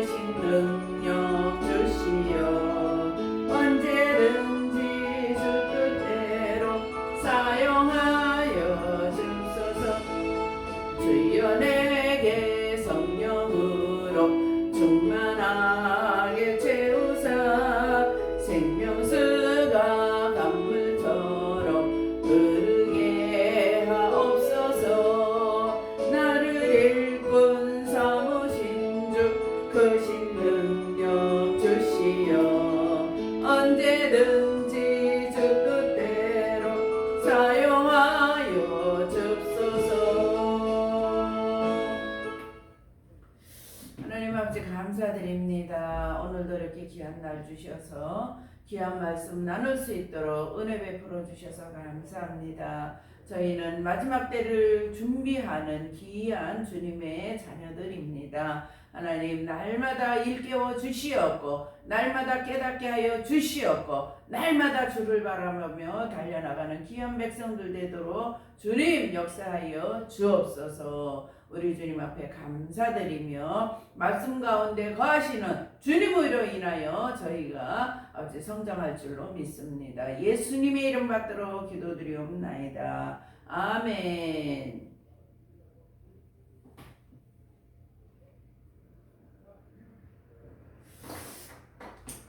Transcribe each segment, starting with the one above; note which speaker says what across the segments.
Speaker 1: 크신 능력 주시어 언제든지 주 뜻대로 사용하여 주소서. 주여 내게 성령으로 충만하게 채우사 생명수가 강물처럼 흐르게 하옵소서. 나를 일꾼 삼으신 주 크신 능력 주시어 언제든지 주 뜻대로 사용하여 줍소서. 하나님 아버지 감사드립니다. 오늘도 이렇게 귀한 날 주셔서 귀한 말씀 나눌 수 있도록 은혜 베풀어 주셔서 감사합니다. 저희는 마지막 때를 준비하는 귀한 주님의 자녀들입니다. 하나님 날마다 일깨워 주시옵고 날마다 깨닫게 하여 주시옵고 날마다 주를 바라보며 달려나가는 귀한 백성들 되도록 주님 역사하여 주옵소서. 우리 주님 앞에 감사드리며 말씀 가운데 거하시는 주님으로 인하여 저희가 아버지 성장할 줄로 믿습니다. 예수님의 이름 받들어 기도드리옵나이다. 아멘.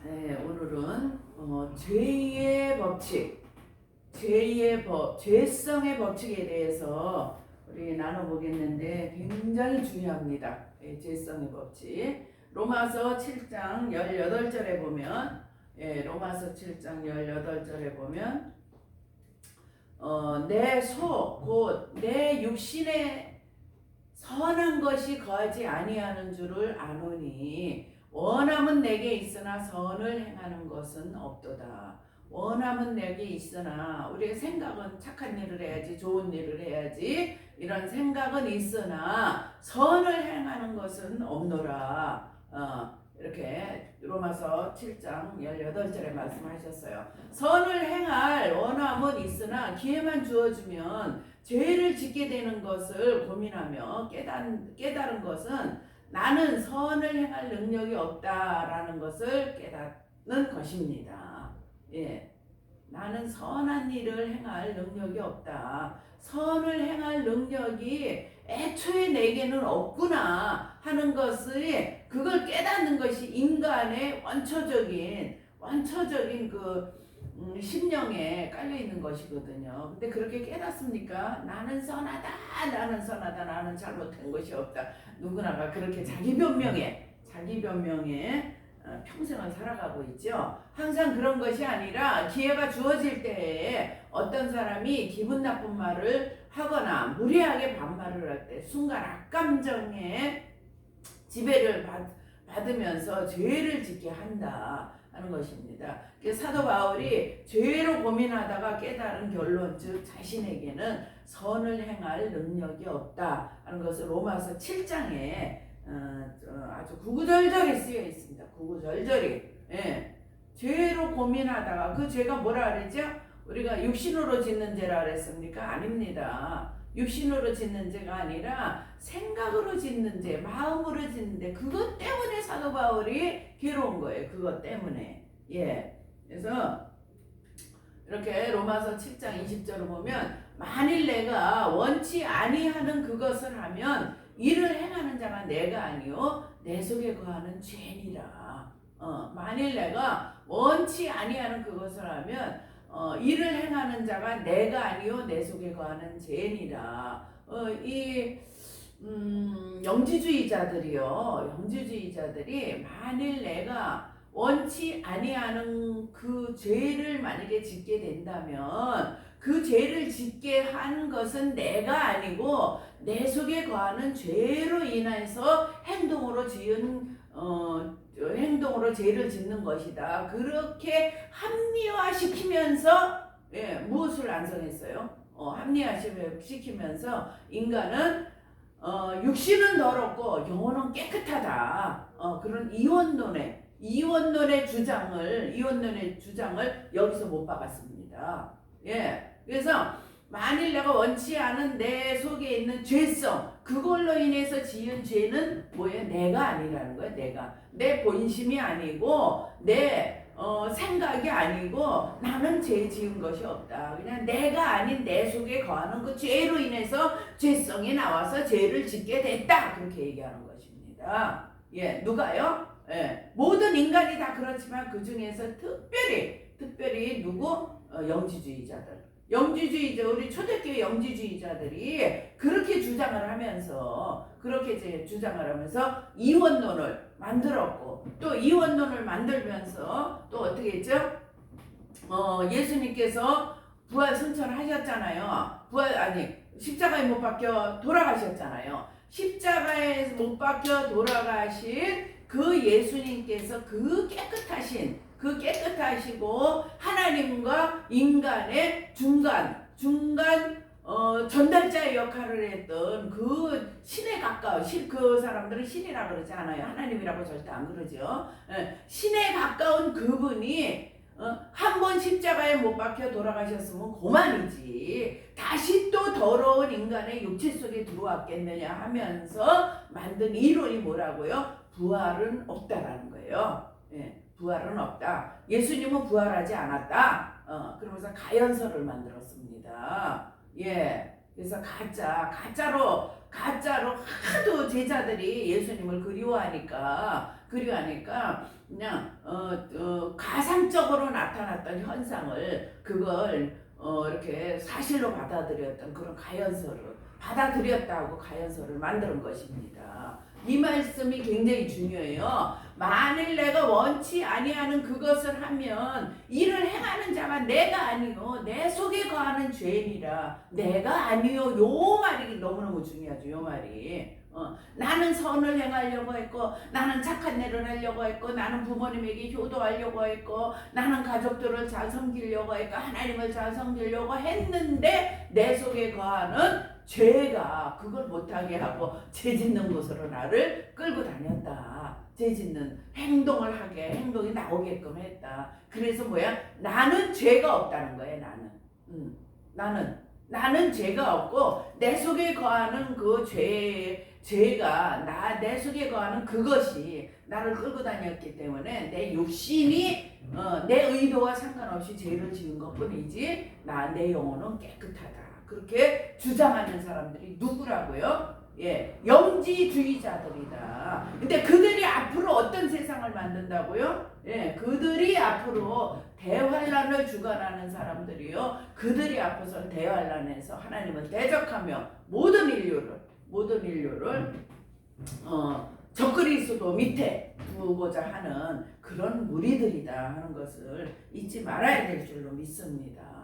Speaker 1: 네, 오늘은 죄의 법칙, 죄성의 법칙에 대해서 우리 나눠보겠는데 굉장히 중요합니다. 죄성의 법칙. 로마서 7장 18절에 보면 로마서 7장 18절에 보면 내 소 곧 내 육신에 선한 것이 거하지 아니하는 줄을 아노니 원함은 내게 있으나 선을 행하는 것은 없도다. 원함은 내게 있으나 우리의 생각은 착한 일을 해야지 좋은 일을 해야지 이런 생각은 있으나 선을 행하는 것은 없노라. 이렇게 로마서 7장 18절에 말씀하셨어요. 선을 행할 원함은 있으나 기회만 주어주면 죄를 짓게 되는 것을 고민하며 깨달은 것은 나는 선을 행할 능력이 없다라는 것을 깨닫는 것입니다. 예, 나는 선한 일을 행할 능력이 없다. 선을 행할 능력이 애초에 내게는 없구나 하는 것을 그걸 깨닫는 것이 인간의 원초적인 그 심령에 깔려 있는 것이거든요. 근데 그렇게 깨닫습니까? 나는 선하다, 나는 잘못한 것이 없다. 누구나가 그렇게 자기 변명에 평생을 살아가고 있죠. 항상 그런 것이 아니라 기회가 주어질 때에 어떤 사람이 기분 나쁜 말을 하거나 무례하게 반말을 할 때 순간 악감정에 지배를 받으면서 죄를 짓게 한다 하는 것입니다. 사도 바울이 죄로 고민하다가 깨달은 결론, 즉 자신에게는 선을 행할 능력이 없다 하는 것을 로마서 7장에 아주 구구절절히 쓰여 있습니다. 구구절절히. 예. 죄로 고민하다가 그 죄가 뭐라 그랬죠? 우리가 육신으로 짓는 죄라 그랬습니까? 아닙니다. 육신으로 짓는 죄가 아니라 생각으로 짓는 죄, 마음으로 짓는 죄. 그것 때문에 사도 바울이 괴로운 거예요. 그것 때문에. 예. 그래서 이렇게 로마서 7장 20절을 보면 만일 내가 원치 아니하는 그것을 하면 이를 행하는 자가 내가 아니요 내 속에 거하는 죄니라. 만일 내가 원치 아니하는 그것을 하면 이를 행하는 자가 내가 아니요 내 속에 거하는 죄니라. 영지주의자들이 만일 내가 원치 아니하는 그 죄를 만약에 짓게 된다면 그 죄를 짓게 한 것은 내가 아니고 내 속에 거하는 죄로 인해서 행동으로 죄를 짓는 것이다. 그렇게 합리화시키면서 무엇을 완성했어요? 합리화시키면서 인간은 육신은 더럽고 영혼은 깨끗하다. 그런 이원론의 주장을 여기서 못 박았습니다. 예. 그래서 만일 내가 원치 않은 내 속에 있는 죄성, 그걸로 인해서 지은 죄는 뭐예요? 내가 아니라는 거예요. 내가. 내 본심이 아니고 내 생각이 아니고 나는 죄 지은 것이 없다. 그냥 내가 아닌 내 속에 거하는 그 죄로 인해서 죄성이 나와서 죄를 짓게 됐다. 그렇게 얘기하는 것입니다. 예, 누가요? 예, 모든 인간이 다 그렇지만 그 중에서 특별히 누구? 영지주의자들. 영지주의자, 우리 초대교회 영지주의자들이 그렇게 주장을 하면서 이원론을 만들었고, 또 이원론을 만들면서 또 어떻게 했죠? 예수님께서 부활 승천하셨잖아요. 십자가에 못 박혀 돌아가셨잖아요. 십자가에 못 박혀 돌아가신 그 예수님께서 그 깨끗하시고 하나님과 인간의 중간 전달자의 역할을 했던 그 신에 가까운 그 사람들은 신이라고 그러지 않아요. 하나님이라고 절대 안 그러죠. 신에 가까운 그분이 한 번 십자가에 못 박혀 돌아가셨으면 그만이지. 다시 또 더러운 인간의 육체 속에 들어왔겠느냐 하면서 만든 이론이 뭐라고요? 부활은 없다라는 거예요. 예, 부활은 없다. 예수님은 부활하지 않았다. 그러면서 가연설을 만들었습니다. 예, 그래서 가짜로 하도 제자들이 예수님을 그리워하니까 그냥 가상적으로 나타났던 현상을 그걸 이렇게 사실로 받아들였던 그런 받아들였다고 가연설을 만드는 것입니다. 이 말씀이 굉장히 중요해요. 만일 내가 원치 아니하는 그것을 하면 이를 행하는 자가 내가 아니요 내 속에 거하는 죄니라. 내가 아니요, 요 말이 너무너무 중요하죠. 요 말이 나는 선을 행하려고 했고, 나는 착한 일을 하려고 했고, 나는 부모님에게 효도하려고 했고, 나는 가족들을 잘 섬기려고 했고, 하나님을 잘 섬기려고 했는데 내 속에 거하는 죄가 그걸 못하게 하고 죄 짓는 곳으로 나를 끌고 다녔다. 죄 짓는 행동이 나오게끔 했다. 그래서 나는 죄가 없다는 거예요. 나는 죄가 없고 내 속에 거하는 그 죄가 내 속에 거하는 그것이 나를 끌고 다녔기 때문에 내 육신이 내 의도와 상관없이 죄를 지은 것뿐이지 내 영혼은 깨끗하다. 그렇게 주장하는 사람들이 누구라고요? 예, 영지주의자들이다. 근데 그들이 앞으로 어떤 세상을 만든다고요? 예, 그들이 앞으로 대환란을 주관하는 사람들이요. 그들이 앞서서 대환란에서 하나님을 대적하며 모든 인류를 적그리스도 밑에 두고자 하는 그런 무리들이다 하는 것을 잊지 말아야 될 줄로 믿습니다.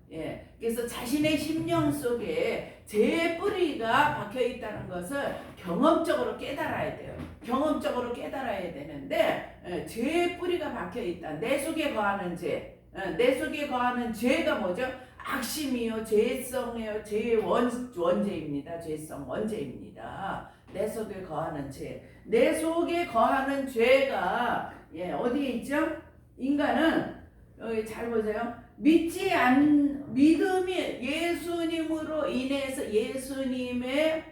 Speaker 1: 예, 그래서 자신의 심령 속에 죄의 뿌리가 박혀 있다는 것을 경험적으로 깨달아야 돼요. 경험적으로 깨달아야 되는데 죄의 뿌리가 박혀 있다. 내 속에 거하는 죄. 내 속에 거하는 죄가 뭐죠? 악심이요, 죄성이요, 죄의 원죄입니다. 죄성 원죄입니다. 내 속에 거하는 죄. 내 속에 거하는 죄가 어디에 있죠? 인간은 여기 잘 보세요. 믿음이 예수님으로 인해서 예수님의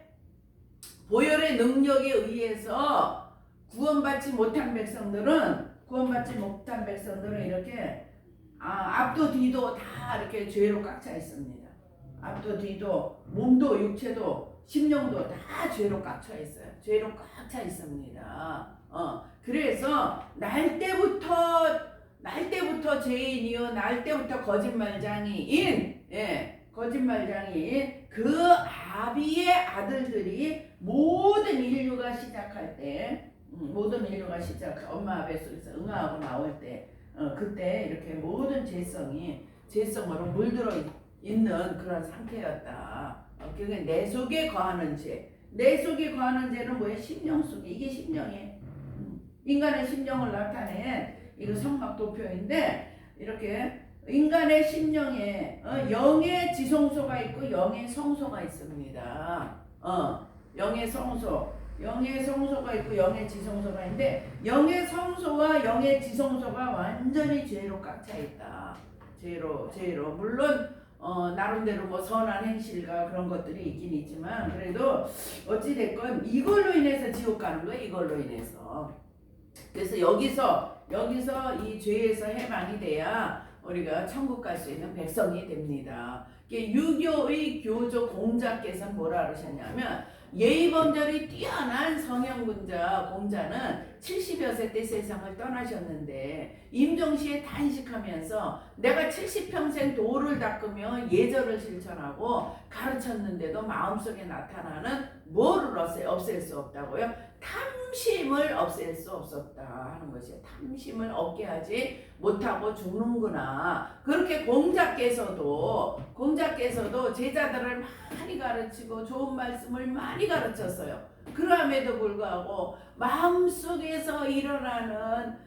Speaker 1: 보혈의 능력에 의해서 구원받지 못한 백성들은 이렇게 앞도 뒤도 다 이렇게 죄로 꽉 차 있습니다. 앞도 뒤도 몸도 육체도 심령도 다 죄로 꽉 차 있어요. 죄로 꽉 차 있습니다. 그래서 날 때부터 죄인이요, 날 때부터 거짓말장이인 그 아비의 아들들이 모든 인류가 시작할 때, 엄마 뱃속에서 응아하고 나올 때, 그때 이렇게 모든 죄성으로 물들어 있는 그런 상태였다. 그게 내 속에 거하는 죄. 내 속에 거하는 죄는 뭐예요? 심령 속에. 이게 심령이에요. 인간의 심령을 나타낸 이거 성막도표인데, 이렇게 인간의 심령에 영의 지성소가 있고 영의 성소가 있습니다. 영의 성소가 있고 영의 지성소가 있는데, 영의 성소와 영의 지성소가 완전히 죄로 꽉 차 있다. 죄로 물론 나름대로 뭐 선한 행실과 그런 것들이 있긴 있지만 그래도 어찌됐건 이걸로 인해서 지옥 가는 거야. 이걸로 인해서. 그래서 여기서 이 죄에서 해방이 돼야 우리가 천국 갈 수 있는 백성이 됩니다. 유교의 교조 공자께서는 뭐라 그러셨냐면 예의범절이 뛰어난 성현군자 공자는 70여 세 때 세상을 떠나셨는데 임종시에 단식하면서 내가 70평생 도를 닦으며 예절을 실천하고 가르쳤는데도 마음속에 나타나는 뭐를 없앨 수 없다고요? 탐심을 없앨 수 없었다 하는 것이에요. 탐심을 없게 하지 못하고 죽는구나. 그렇게 공자께서도 제자들을 많이 가르치고 좋은 말씀을 많이 가르쳤어요. 그럼에도 불구하고 마음속에서 일어나는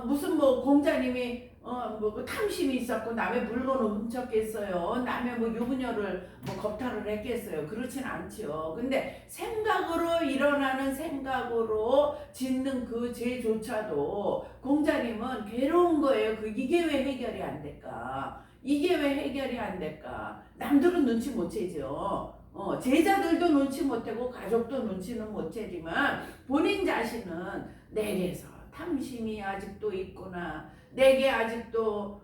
Speaker 1: 무슨 뭐 공자님이 뭐 탐심이 있었고 남의 물건을 훔쳤겠어요. 남의 뭐 유부녀를 뭐 겁탈을 했겠어요. 그렇진 않죠. 근데 생각으로 일어나는 생각으로 짓는 그 죄조차도 공자님은 괴로운 거예요. 이게 왜 해결이 안 될까? 이게 왜 해결이 안 될까? 남들은 눈치 못 채죠. 제자들도 눈치 못 채고 가족도 눈치는 못 채지만 본인 자신은 내게서 탐심이 아직도 있구나. 내게 아직도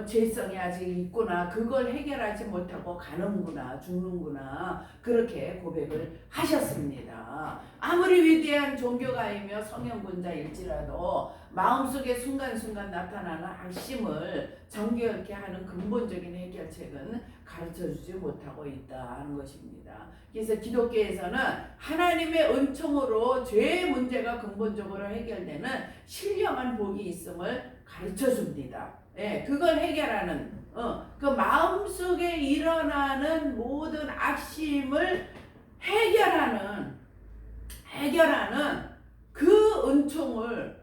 Speaker 1: 죄성이 아직 있구나. 그걸 해결하지 못하고 가는구나. 죽는구나. 그렇게 고백을 하셨습니다. 아무리 위대한 종교가이며 성현군자일지라도 마음속에 순간순간 나타나는 악심을 정결케 하는 근본적인 해결책은 가르쳐주지 못하고 있다 하는 것입니다. 그래서 기독교에서는 하나님의 은총으로 죄의 문제가 근본적으로 해결되는 신령한 복이 있음을 가르쳐줍니다. 예, 그걸 해결하는 그 마음속에 일어나는 모든 악심을 해결하는 그 은총을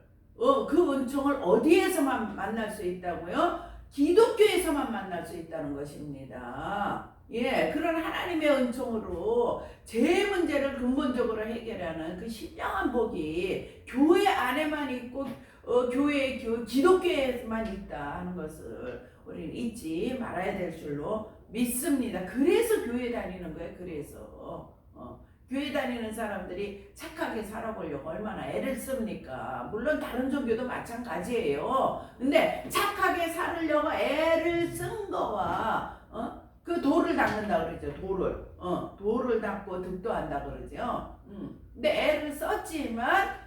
Speaker 1: 어디에서만 만날 수 있다고요? 기독교에서만 만날 수 있다는 것입니다. 예, 그런 하나님의 은총으로 죄 문제를 근본적으로 해결하는 그 신령한 복이 교회 안에만 있고 기독교에만 있다 하는 것을 우리는 잊지 말아야 될 줄로 믿습니다. 그래서 교회 다니는 거예요. 그래서 교회 다니는 사람들이 착하게 살아보려고 얼마나 애를 씁니까? 물론 다른 종교도 마찬가지예요. 근데 착하게 살으려고 애를 쓴 거와 그 돌을 닦는다 그러죠. 돌을 닦고 득도한다 그러죠. 근데 애를 썼지만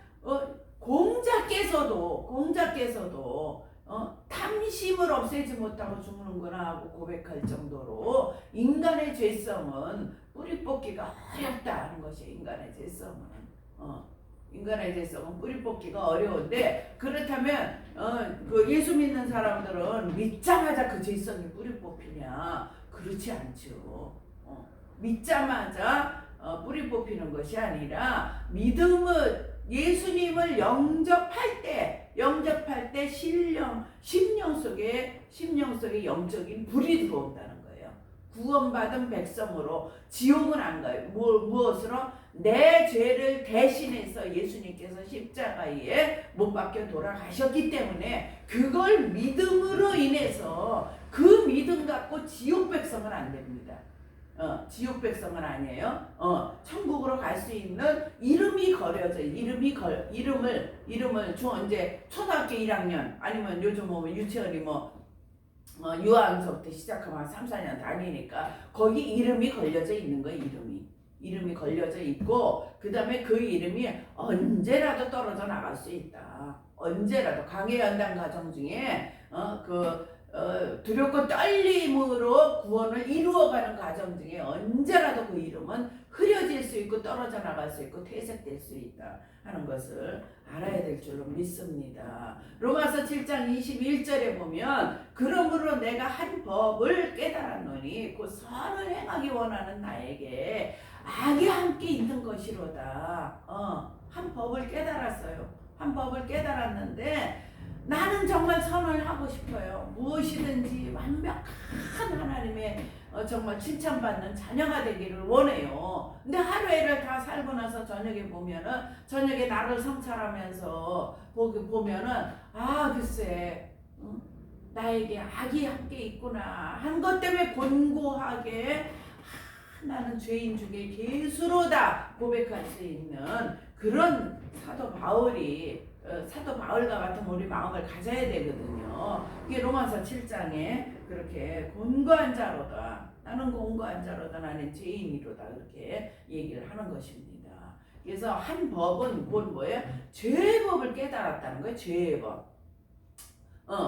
Speaker 1: 공자께서도 탐심을 없애지 못하고 죽는구나 하고 고백할 정도로 인간의 죄성은 뿌리 뽑기가 어렵다 하는 것이 인간의 죄성은 뿌리 뽑기가 어려운데 그렇다면 그 예수 믿는 사람들은 믿자마자 그 죄성이 뿌리 뽑히냐? 그렇지 않죠. 믿자마자 뿌리 뽑히는 것이 아니라 믿음을 예수님을 영접할 때 심령 속에 영적인 불이 들어온다는 거예요. 구원받은 백성으로 지옥은 안 가요. 무엇으로? 내 죄를 대신해서 예수님께서 십자가에 못 박혀 돌아가셨기 때문에 그걸 믿음으로 인해서 그 믿음 갖고 지옥 백성은 안 됩니다. 지옥 백성은 아니에요. 천국으로 갈 수 있는 이름을 이제 초등학교 1학년 아니면 요즘 뭐 유치원이 유아원서부터 시작하면 3, 4년 다니니까 거기 이름이 걸려져 있는 거예요. 이름이 걸려져 있고 그 다음에 그 이름이 언제라도 떨어져 나갈 수 있다. 언제라도 강해연단 가정 중에 두렵고 떨림으로 구원을 이루어가는 과정 중에 언제라도 그 이름은 흐려질 수 있고 떨어져 나갈 수 있고 퇴색될 수 있다 하는 것을 알아야 될 줄로 믿습니다. 로마서 7장 21절에 보면 그러므로 내가 한 법을 깨달았노니 그 선을 행하기 원하는 나에게 악이 함께 있는 것이로다. 한 법을 깨달았어요. 한 법을 깨달았는데 나는 정말 선을 하고 싶어요. 무엇이든지 완벽한 하나님의 정말 칭찬받는 자녀가 되기를 원해요. 근데 하루에를 다 살고 나서 저녁에 나를 성찰하면서 보면은 글쎄 나에게 악이 함께 있구나 한 것 때문에 곤고하게 나는 죄인 중에 괴수로다 고백할 수 있는 그런 사도 바울이 사도 바울과 같은 우리 마음을 가져야 되거든요. 그게 로마서 7장에 그렇게 곤고한 자로다. 나는 곤고한 자로다. 나는 죄인이로다. 그렇게 얘기를 하는 것입니다. 그래서 한 법은 곧 뭐예요? 죄의 법을 깨달았다는 거예요. 죄의 법.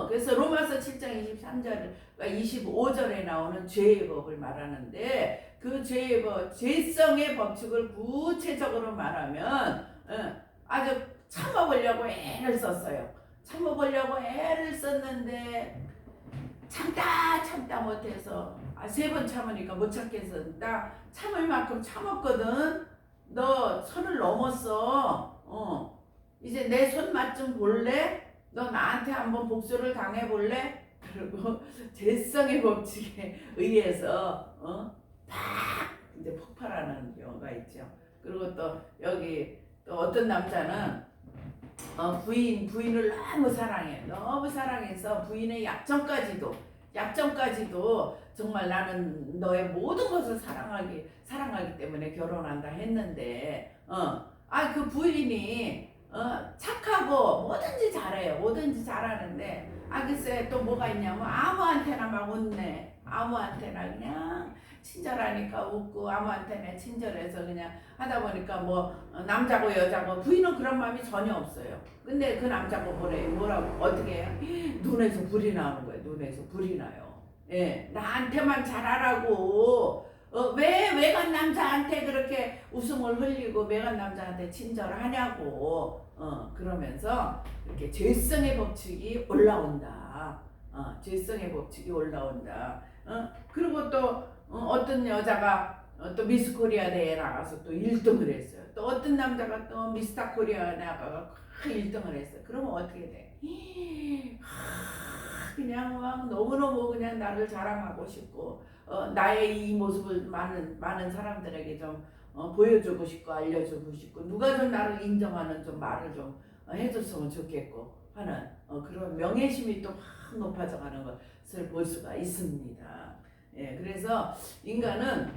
Speaker 1: 그래서 로마서 7장 23절, 25절에 나오는 죄의 법을 말하는데 그 죄의 법, 죄성의 법칙을 구체적으로 말하면 아주 참아보려고 애를 썼어요. 참아보려고 애를 썼는데 참다 못해서 3번 참으니까 못 참겠어. 나 참을 만큼 참았거든. 너 선을 넘었어. 이제 내 손맛 좀 볼래? 너 나한테 한번 복수를 당해볼래? 그리고 죄성의 법칙에 의해서 팍 이제 폭발하는 경우가 있죠. 그리고 또 여기 또 어떤 남자는 부인을 너무 사랑해서 부인의 약점까지도 정말 나는 너의 모든 것을 사랑하기 때문에 결혼한다 했는데 그 부인이 착하고 뭐든지 잘해요. 뭐든지 잘하는데 글쎄 또 뭐가 있냐면 아무한테나 막 웃네. 아무한테나 그냥 친절하니까 웃고 아무한테나 친절해서 그냥 하다 보니까 뭐 남자고 여자고 부인은 그런 마음이 전혀 없어요. 근데 그 남자고 뭐라고 어떻게 해요? 눈에서 불이 나오는 거예요. 눈에서 불이 나요. 예, 나한테만 잘하라고 외간 남자한테 그렇게 웃음을 흘리고 외간 남자한테 친절하냐고 그러면서 이렇게 죄성의 법칙이 올라온다. 죄성의 법칙이 올라온다. 그리고 또 어떤 여자가 또 미스 코리아 대회에 나가서 또 1등을 했어요. 또 어떤 남자가 또 미스터 코리아 나가서 1등을 했어요. 그러면 어떻게 돼? 그냥 막 너무너무 그냥 나를 자랑하고 싶고 나의 이 모습을 많은 사람들에게 좀 보여주고 싶고 알려주고 싶고 누가 좀 나를 인정하는 좀 말을 좀 해줬으면 좋겠고 하는 그런 명예심이 또 확 높아져가는 것을 볼 수가 있습니다. 예, 그래서 인간은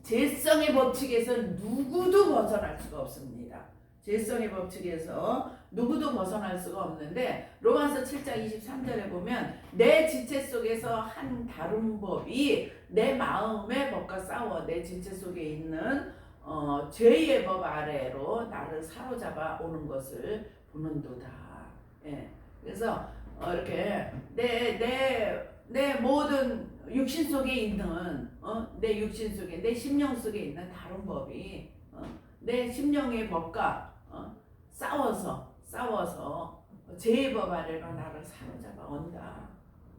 Speaker 1: 죄성의 법칙에서 누구도 벗어날 수가 없습니다. 죄성의 법칙에서 누구도 벗어날 수가 없는데 로마서 7장 23절에 보면 내 지체 속에서 한 다른 법이 내 마음의 법과 싸워 내 지체 속에 있는 죄의 법 아래로 나를 사로잡아 오는 것을 보는도다. 예. 그래서 이렇게 내 모든 육신 속에 있는 내 육신 속에 내 심령 속에 있는 다른 법이 내 심령의 법과 싸워서 죄의 법 아래로 나를 사로잡아 온다.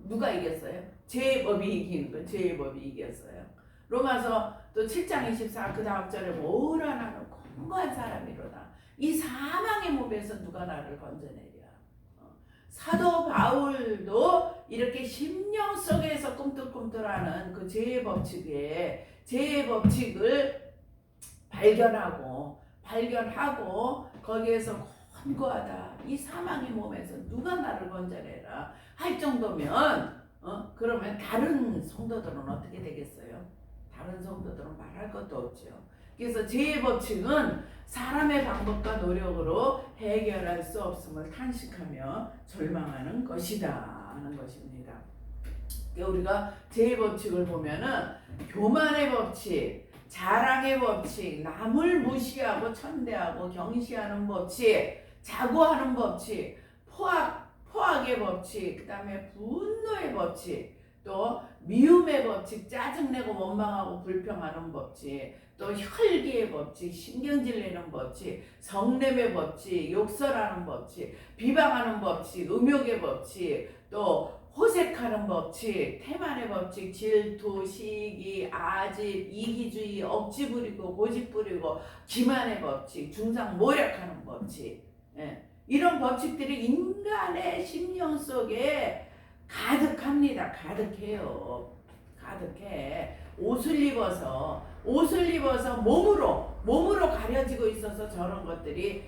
Speaker 1: 누가 이겼어요? 죄의 법이 이기는 거예요. 죄의 법이 이겼어요. 로마서 또 7장 24 그 다음 절에 뭐라 나는 곤고한 사람이로다. 이 사망의 몸에서 누가 나를 건져내랴. 사도 바울도 이렇게 심령 속에서 꿈틀꿈틀하는 그 죄의 법칙을 발견하고 거기에서 곤고하다. 이 사망의 몸에서 누가 나를 건져내라 할 정도면 그러면 다른 성도들은 어떻게 되겠어요? 다른 성도들은 말할 것도 없죠. 그래서 죄의 법칙은 사람의 방법과 노력으로 해결할 수 없음을 탄식하며 절망하는 것이다 하는 것입니다. 우리가 죄의 법칙을 보면은 교만의 법칙, 자랑의 법칙, 남을 무시하고 천대하고 경시하는 법칙, 자고하는 법칙, 포악의 법칙, 그 다음에 분노의 법칙, 또 미움의 법칙, 짜증내고 원망하고 불평하는 법칙, 또 혈기의 법칙, 신경질 내는 법칙, 성냄의 법칙, 욕설하는 법칙, 비방하는 법칙, 음욕의 법칙, 또 호색하는 법칙, 태만의 법칙, 질투, 시기, 아집, 이기주의, 억지 부리고 고집 부리고 기만의 법칙, 중상 모략하는 법칙. 예. 이런 법칙들이 인간의 심령 속에 가득합니다. 가득해요. 가득해. 옷을 입어서 몸으로 가려지고 있어서 저런 것들이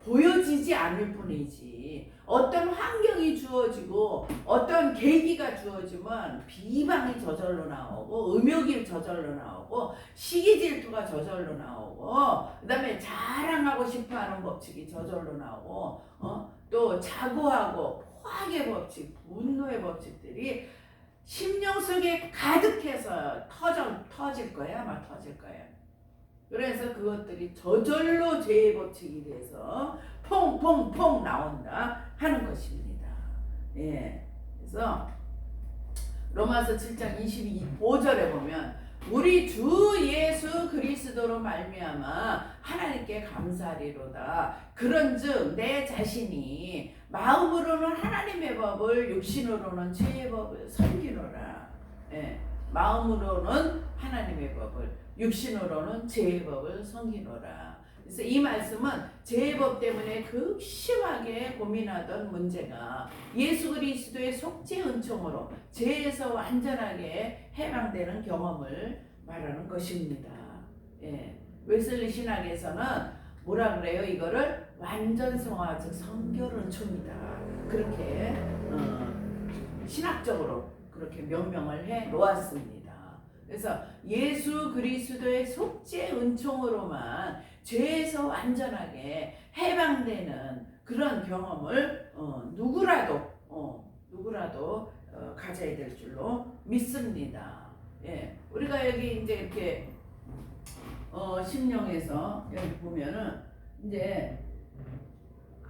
Speaker 1: 보여지지 않을 뿐이지 어떤 환경이 주어지고 어떤 계기가 주어지면 비방이 저절로 나오고 음욕이 저절로 나오고 시기 질투가 저절로 나오고 그다음에 자랑하고 싶어하는 법칙이 저절로 나오고 또 자고하고 포악의 법칙, 분노의 법칙들이 심령 속에 가득해서 터질 거야, 아마 터질 거야. 그래서 그것들이 저절로 죄의 법칙이 돼서 퐁퐁퐁 나온다 하는 것입니다. 예. 그래서 로마서 7장 22절에 보면 우리 주 예수 그리스도로 말미암아 하나님께 감사하리로다. 그런즉 내 자신이 마음으로는 하나님의 법을 육신으로는 죄의 법을 섬기노라. 예. 마음으로는 하나님의 법을 육신으로는 죄의 법을 섬기노라. 그래서 이 말씀은 죄의 법 때문에 극심하게 고민하던 문제가 예수 그리스도의 속죄 은총으로 죄에서 완전하게 해방되는 경험을 말하는 것입니다. 예. 웨슬리 신학에서는 뭐라 그래요? 이거를 완전성화 즉 성결 은총이다. 그렇게 신학적으로 그렇게 명명을 해 놓았습니다. 그래서 예수 그리스도의 속죄 은총으로만 죄에서 완전하게 해방되는 그런 경험을 누구라도 가져야 될 줄로 믿습니다. 예, 우리가 여기 이제 이렇게 심령에서 여기 보면은 이제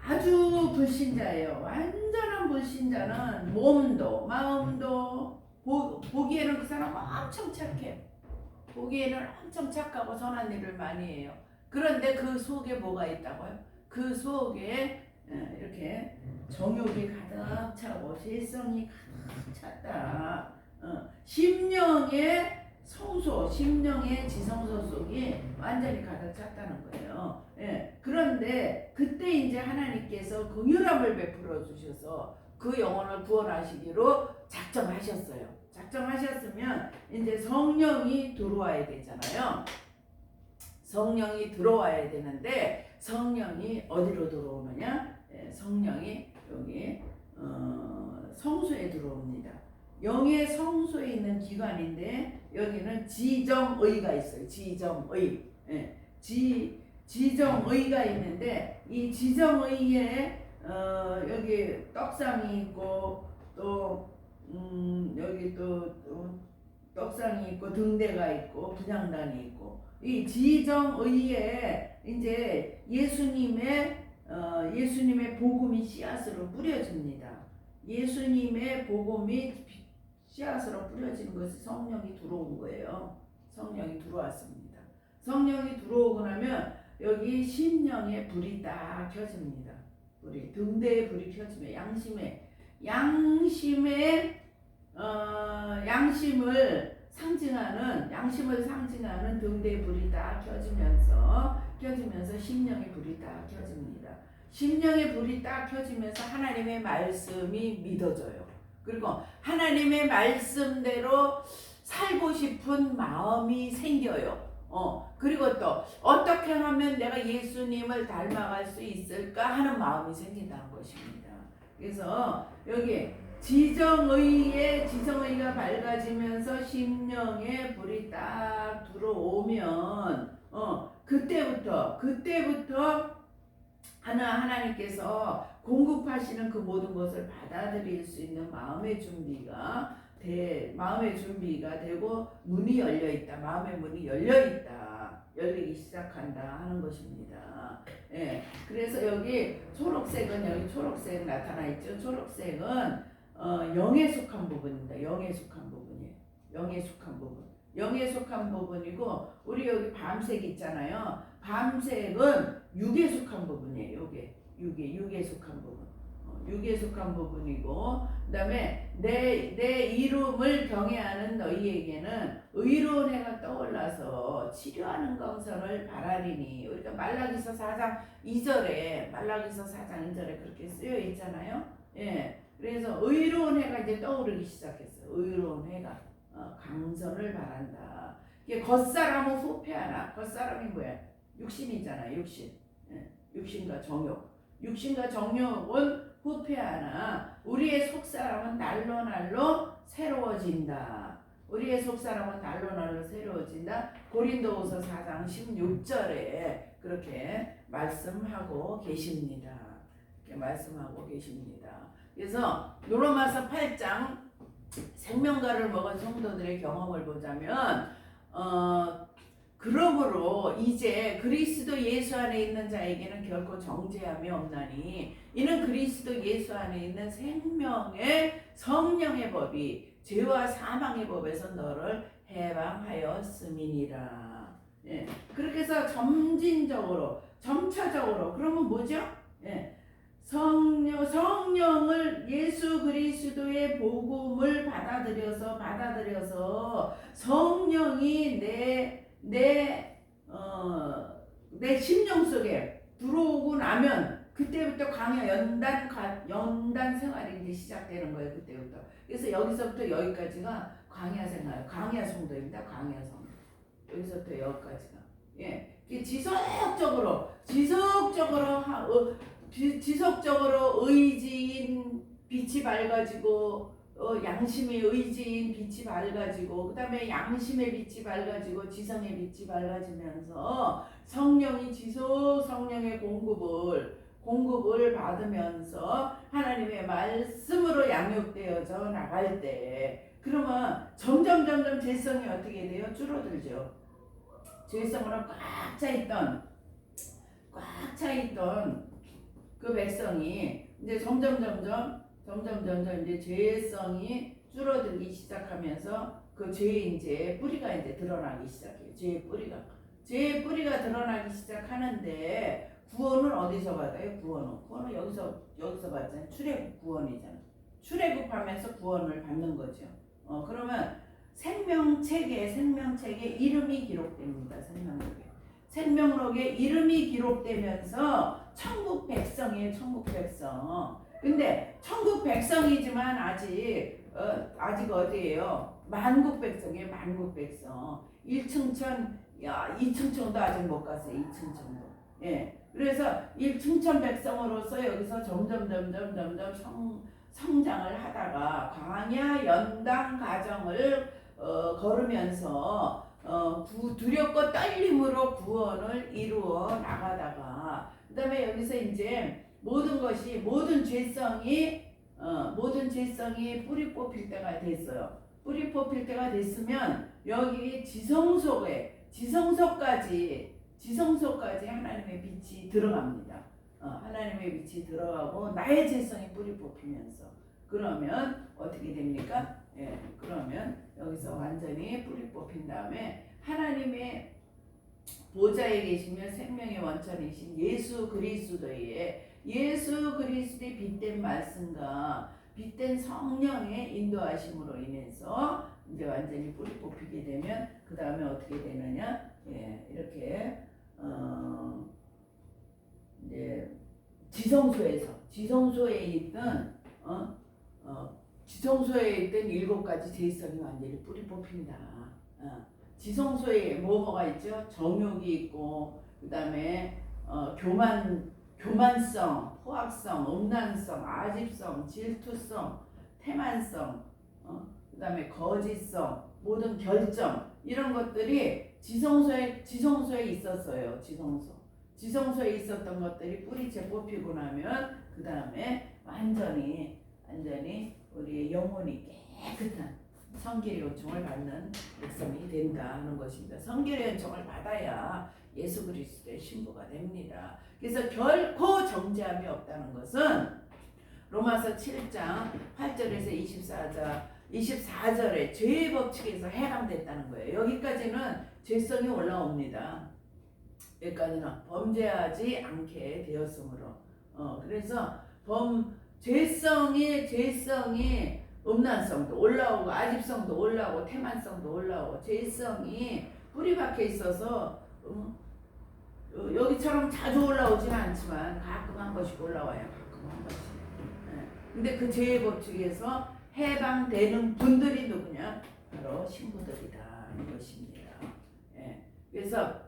Speaker 1: 아주 불신자예요. 완전한 불신자는 몸도 마음도 보기에는 그 사람 엄청 착해. 보기에는 엄청 착하고 선한 일을 많이 해요. 그런데 그 속에 뭐가 있다고요? 그 속에 이렇게 정욕이 가득 차고 실성이 가득 찼다. 심령의 성소, 심령의 지성소 속이 완전히 가득 찼다는 거예요. 예. 그런데 그때 이제 하나님께서 긍휼함을 베풀어 주셔서 그 영혼을 구원하시기로 작정하셨어요. 작정하셨으면 이제 성령이 들어와야 되잖아요. 성령이 들어와야 되는데 성령이 어디로 들어오느냐? 예, 성령이 여기 성소에 들어옵니다. 영의 성소에 있는 기관인데 여기는 지정의가 있어요. 지정의. 예, 지정의가 있는데 이 지정의에 여기 떡상이 있고 또 여기 또 떡상이 있고 등대가 있고 분향단이 있고 이 지정의에 이제 예수님의 복음이 씨앗으로 뿌려집니다. 예수님의 복음이 씨앗으로 뿌려지는 것이 성령이 들어온 거예요. 성령이 들어왔습니다. 성령이 들어오고 나면 여기 심령에 불이 딱 켜집니다. 불이 등대에 불이 켜지면 양심을 상징하는 등대에 불이 딱 켜지면서 심령의 불이 딱 켜집니다. 심령의 불이 딱 켜지면서 하나님의 말씀이 믿어져요. 그리고 하나님의 말씀대로 살고 싶은 마음이 생겨요. 그리고 또 어떻게 하면 내가 예수님을 닮아갈 수 있을까 하는 마음이 생긴다는 것입니다. 그래서 여기 지정의가 밝아지면서 심령에 불이 딱 들어오면 그때부터 하나님께서 공급하시는 그 모든 것을 받아들일 수 있는 마음의 준비가 되고 문이 열려 있다. 마음의 문이 열리기 시작한다 하는 것입니다. 예. 그래서 여기 초록색 나타나 있죠. 초록색은 영에 속한 부분입니다. 영에 속한 부분이고 우리 여기 밤색 있잖아요. 밤색은 육에 속한 부분이에요. 육에 속한 부분. 육에 속한 부분이고 그다음에 내 이름을 경외하는 너희에게는 의로운 해가 떠올라서 치료하는 검성을 바라리니 우리가 말라기서 4장 2절에 그렇게 쓰여 있잖아요. 예. 그래서 의로운 해가 이제 떠오르기 시작했어요. 의로운 해가 강선을 바란다. 이게 겉사람은 후패하나. 겉사람이 뭐야? 육신이잖아요. 육신. 예. 육신과 정욕. 육신과 정욕은 후패하나 우리의 속사람은 날로 날로 새로워진다. 우리의 속사람은 날로 날로 새로워진다. 고린도후서 4장 16절에 그렇게 말씀하고 계십니다. 이렇게 말씀하고 계십니다. 그래서 로마서 8장 생명과를 먹은 성도들의 경험을 보자면 그러므로 이제 그리스도 예수 안에 있는 자에게는 결코 정죄함이 없나니 이는 그리스도 예수 안에 있는 생명의 성령의 법이 죄와 사망의 법에서 너를 해방하였음이니라. 예. 그렇게 해서 점진적으로 점차적으로 그러면 뭐죠? 예. 성령을 예수 그리스도의 복음을 받아들여서 성령이 내 심령 속에 들어오고 나면 그때부터 광야 연단 생활이 이제 시작되는 거예요. 그때부터. 그래서 여기서부터 여기까지가 광야 생활, 광야 성도입니다. 광야 성도. 여기서부터 여기까지가. 예, 지속적으로 의지인 빛이 밝아지고 양심의 의지인 빛이 밝아지고 그 다음에 양심의 빛이 밝아지고 지성의 빛이 밝아지면서 성령이 성령의 공급을 받으면서 하나님의 말씀으로 양육되어져 나갈 때 그러면 점점 죄성이 어떻게 돼요? 줄어들죠. 죄성으로 꽉 차 있던 그 백성이 이제 점점 이제 죄성이 줄어들기 시작하면서 그 죄의 이제 뿌리가 이제 드러나기 시작해요. 죄의 뿌리가 드러나기 시작하는데 구원은 어디서 받아요? 구원은 여기서 받잖아요. 출애굽 구원이잖아요. 출애굽하면서 구원을 받는 거죠. 그러면 생명책에 이름이 기록됩니다. 생명록에 이름이 기록되면서 천국 백성이에요. 천국 백성. 근데 천국 백성이지만 아직 어디예요? 만국 백성이에요. 만국 백성. 1층천 2층천도 아직 못 갔어요. 2층천도. 예. 그래서 1층천 백성으로서 여기서 점점 성장을 하다가 광야 연단 과정을 걸으면서 두렵고 떨림으로 구원을 이루어 나가다가 그 다음에 여기서 이제 모든 죄성이 뿌리 뽑힐 때가 됐어요. 뿌리 뽑힐 때가 됐으면 여기 지성소까지 하나님의 빛이 들어갑니다. 하나님의 빛이 들어가고 나의 죄성이 뿌리 뽑히면서 그러면 어떻게 됩니까? 예, 그러면 여기서 완전히 뿌리 뽑힌 다음에 하나님의 보좌에 계시며 생명의 원천이신 예수 그리스도의 빛된 말씀과 빛된 성령의 인도하심으로 인해서 이제 완전히 뿌리 뽑히게 되면 그 다음에 어떻게 되느냐? 예, 이렇게 이제 지성소에 있던 7가지 죄성이 완전히 뿌리 뽑힌다. 지성소에 뭐가 있죠? 정욕이 있고 그 다음에 교만성, 포악성, 음란성, 아집성, 질투성, 태만성, 그 다음에 거짓성, 모든 결점 이런 것들이 지성소에 있었어요. 지성소에 있었던 것들이 뿌리째 뽑히고 나면 그 다음에 완전히 우리의 영혼이 깨끗한 성결의 요청을 받는 백성이 된다는 것입니다. 성결의 요청을 받아야 예수 그리스도의 신부가 됩니다. 그래서 결코 정죄함이 없다는 것은 로마서 7장 8절에서 24절에 죄의 법칙에서 해방됐다는 거예요. 여기까지는 죄성이 올라옵니다. 여기까지는 범죄하지 않게 되었으므로 그래서 죄성이 음란성도 올라오고 아집성도 올라오고 태만성도 올라오고 죄성이 뿌리 박혀 있어서 여기처럼 자주 올라오지는 않지만 가끔 한 번씩 올라와요. 가끔 한 번씩. 근데 그 죄의 법칙에서 해방되는 분들이 누구냐? 바로 신부들이다 이 것입니다. 그래서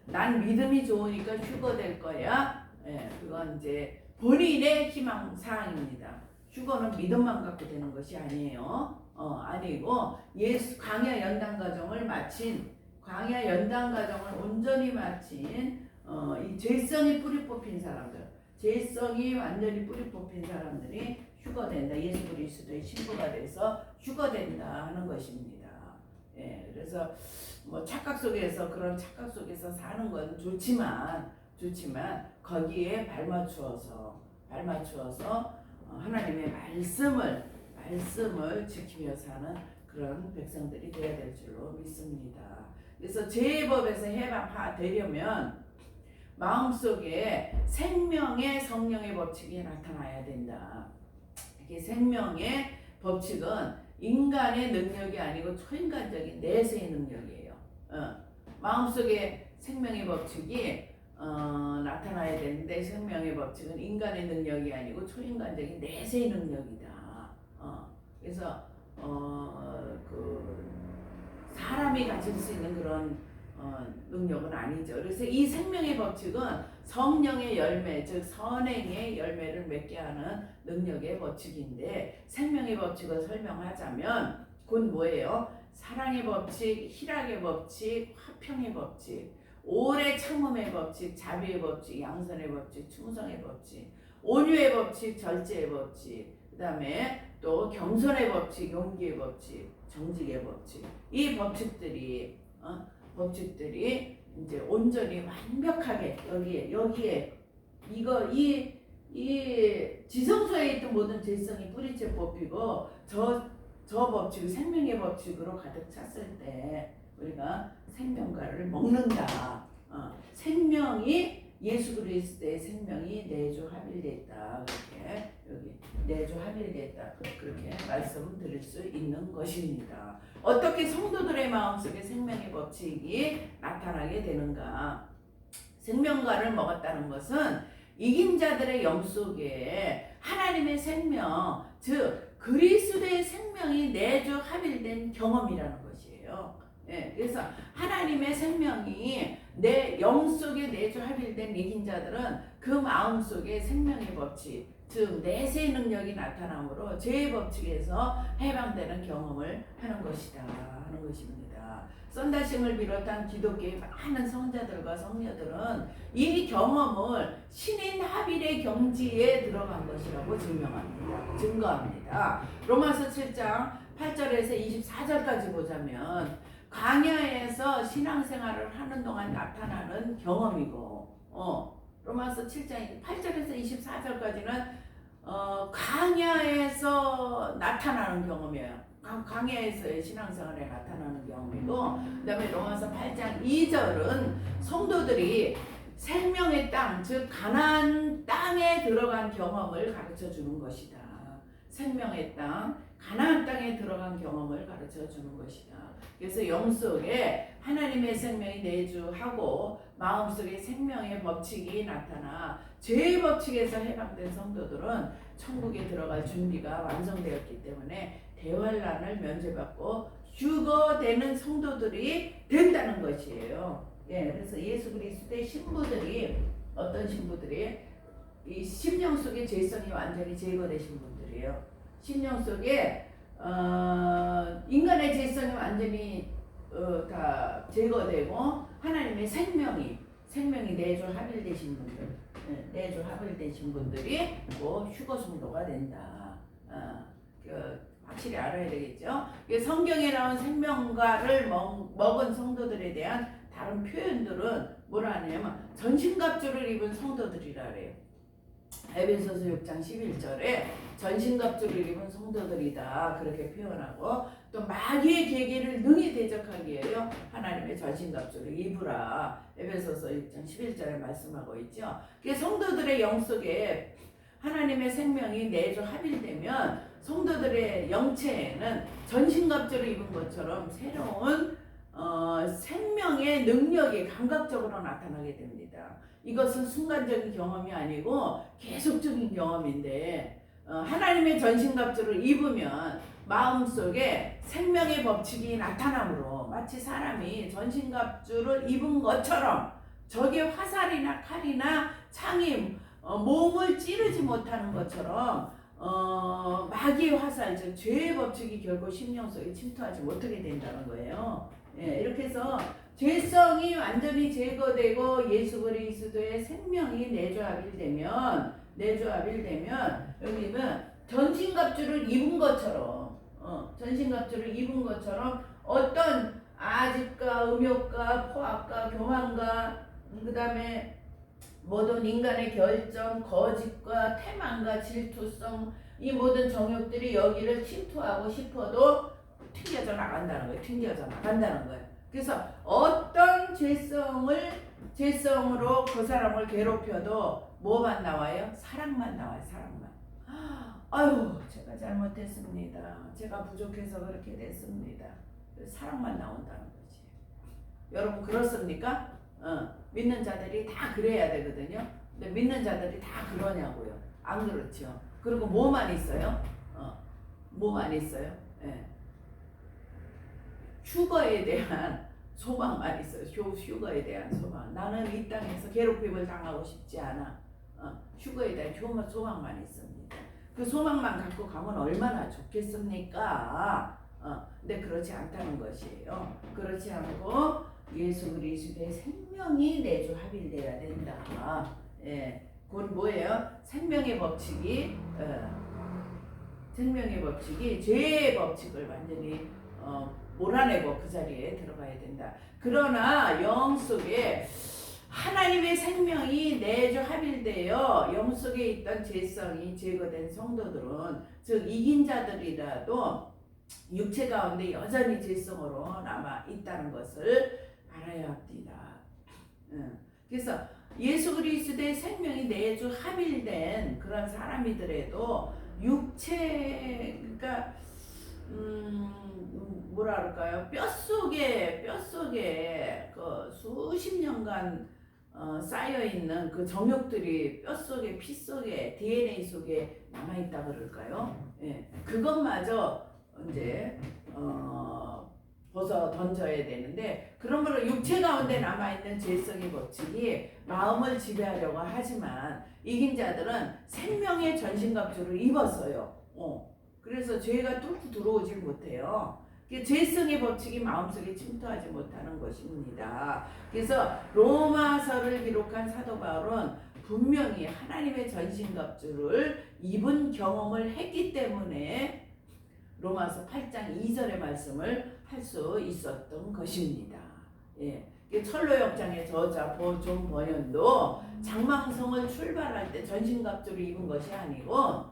Speaker 1: 난 믿음이 좋으니까 휴거될 거야. 그건 이제 본인의 희망 사항입니다. 휴거는 믿음만 갖고 되는 것이 아니에요. 아니고 광야 연단 과정을 온전히 마친 이 죄성이 뿌리 뽑힌 사람들, 죄성이 완전히 뿌리 뽑힌 사람들이 휴거된다. 예수 그리스도의 신부가 돼서 휴거된다 하는 것입니다. 예, 그래서 뭐 착각 속에서 사는 건 좋지만 거기에 발맞추어서 하나님의 말씀을 지키며 사는 그런 백성들이 되어야 될 줄로 믿습니다. 그래서 죄의 법에서 해방되려면 마음속에 생명의 성령의 법칙이 나타나야 된다. 이게 생명의 법칙은 인간의 능력이 아니고 초인간적인 내세의 능력이에요. 마음속에 생명의 법칙이 나타나야 되는데 생명의 법칙은 인간의 능력이 아니고 초인간적인 내세의 능력이다. 그래서 그 사람이 가질 수 있는 그런 능력은 아니죠. 그래서 이 생명의 법칙은 성령의 열매, 즉 선행의 열매를 맺게 하는 능력의 법칙인데, 생명의 법칙을 설명하자면 곧 뭐예요? 사랑의 법칙, 희락의 법칙, 화평의 법칙, 오래 참음의 법칙, 자비의 법칙, 양선의 법칙, 충성의 법칙, 온유의 법칙, 절제의 법칙, 그 다음에 또 겸손의 법칙, 용기의 법칙, 정직의 법칙. 이 법칙들이 이제 온전히 완벽하게 여기에 이 지성소에 있던 모든 죄성이 뿌리째 뽑히고 저 법칙, 생명의 법칙으로 가득 찼을 때 우리가 생명과를 먹는다. 생명이 예수 그리스도의 생명이 내주 합일됐다. 그렇게 여기 내주 합일됐다. 그렇게 말씀드릴 수 있는 것입니다. 어떻게 성도들의 마음속에 생명의 법칙이 나타나게 되는가? 생명과를 먹었다는 것은 이긴 자들의 영 속에 하나님의 생명, 즉 그리스도의 생명이 내주 합일된 경험이라는 것이에요. 예, 그래서 하나님의 생명이 내 영 속에 내주 합일된 이긴 자들은 그 마음 속에 생명의 법칙, 즉 내세의 능력이 나타나므로 죄의 법칙에서 해방되는 경험을 하는 것이다 하는 것입니다. 썬다싱을 비롯한 기독교의 많은 성자들과 성녀들은 이 경험을 신인 합일의 경지에 들어간 것이라고 증거합니다. 로마서 7장 8절에서 24절까지 보자면 광야에서 신앙생활을 하는 동안 나타나는 경험이고, 로마서 7장 8절에서 24절까지는 광야에서 나타나는 경험이에요. 광야에서의 신앙생활에 나타나는 경험이고, 그 다음에 로마서 8장 2절은 성도들이 생명의 땅, 즉 가나안 땅에 들어간 경험을 가르쳐 주는 것이다. 생명의 땅, 가나안 땅에 들어간 경험을 가르쳐 주는 것이다. 그래서 영 속에 하나님의 생명이 내주하고 마음속에 생명의 법칙이 나타나 죄의 법칙에서 해방된 성도들은 천국에 들어갈 준비가 완성되었기 때문에 대환란을 면제받고 휴거되는 성도들이 된다는 것이에요. 예, 그래서 예수 그리스도의 신부들이 어떤 신부들이 이 심령 속의 죄성이 완전히 제거되신 분들이에요. 심령 속에 인간의 죄성이 완전히 다 제거되고 하나님의 생명이 내주 합일되신 분들, 내주 합일되신 분들이 뭐 휴거 성도가 된다. 확실히 알아야 되겠죠. 성경에 나온 생명과를 먹은 성도들에 대한 다른 표현들은 뭐라 하냐면 전신갑주를 입은 성도들이라 그래요. 에베소서 6장 11절에 전신갑주를 입은 성도들이다 그렇게 표현하고, 또 마귀의 계계를 능히 대적하기 위하여 하나님의 전신갑주를 입으라 에베소서 6장 11절에 말씀하고 있죠. 성도들의 영 속에 하나님의 생명이 내주 합일되면 성도들의 영체에는 전신갑주를 입은 것처럼 새로운 생명의 능력이 감각적으로 나타나게 됩니다. 이것은 순간적인 경험이 아니고 계속적인 경험인데, 하나님의 전신갑주를 입으면 마음속에 생명의 법칙이 나타나므로 마치 사람이 전신갑주를 입은 것처럼 적의 화살이나 칼이나 창이 몸을 찌르지 못하는 것처럼 마귀의 화살, 즉 죄의 법칙이 결국 심령 속에 침투하지 못하게 된다는 거예요. 예, 이렇게 해서 죄성이 완전히 제거되고 예수 그리스도의 생명이 내주합일되면 여기는 전신갑주를 입은 것처럼 전신갑주를 입은 것처럼 어떤 아집과 음욕과 포악과 교만과 그 다음에 모든 인간의 결정, 거짓과 태만과 질투성, 이 모든 정욕들이 여기를 침투하고 싶어도 튕겨져 나간다는 거예요. 튕겨져 나간다는 거예요. 그래서 어떤 죄성으로 그 사람을 괴롭혀도 뭐만 나와요? 사랑만 나와요. 사랑만. 아유, 제가 잘못했습니다. 제가 부족해서 그렇게 됐습니다. 사랑만 나온다는 거지. 여러분 그렇습니까? 믿는 자들이 다 그래야 되거든요. 근데 믿는 자들이 다 그러냐고요. 안 그렇죠. 그리고 뭐만 있어요? 뭐만 있어요? 예. 휴거에 대한 소망만 있어요. 휴거에 대한 소망. 나는 이 땅에서 괴롭힘을 당하고 싶지 않아. 휴거에 대한 소망만 있습니다. 그 소망만 갖고 가면 얼마나 좋겠습니까? 근데 그렇지 않다는 것이에요. 그렇지 않고 예수 그리스도의 생명이 내주 합일되어야 된다. 예, 그건 뭐예요? 생명의 법칙이 죄의 법칙을 완전히 몰아내고 그 자리에 들어가야 된다. 그러나 영 속에 하나님의 생명이 내주 합일되어 영 속에 있던 죄성이 제거된 성도들은, 즉 이긴 자들이라도 육체 가운데 여전히 죄성으로 남아 있다는 것을 알아야 합니다. 그래서 예수 그리스도의 생명이 내주 합일된 그런 사람이더라도 육체, 그러니까 뭐라 그럴까요? 뼈속에 그 수십 년간 쌓여 있는 그 정욕들이 뼈속에, 피속에, DNA 속에 남아 있다 그럴까요? 예, 그것마저 이제 벗어 던져야 되는데, 그런 걸로 육체 가운데 남아있는 죄성의 법칙이 마음을 지배하려고 하지만 이긴 자들은 생명의 전신갑주를 입었어요. 그래서 죄가 뚫고 들어오질 못해요. 죄성의 법칙이 마음속에 침투하지 못하는 것입니다. 그래서 로마서를 기록한 사도 바울은 분명히 하나님의 전신갑주를 입은 경험을 했기 때문에 로마서 8장 2절의 말씀을 할 수 있었던 것입니다. 예. 철로역장의 저자 존 번연도 장망성을 출발할 때 전신갑주를 입은 것이 아니고,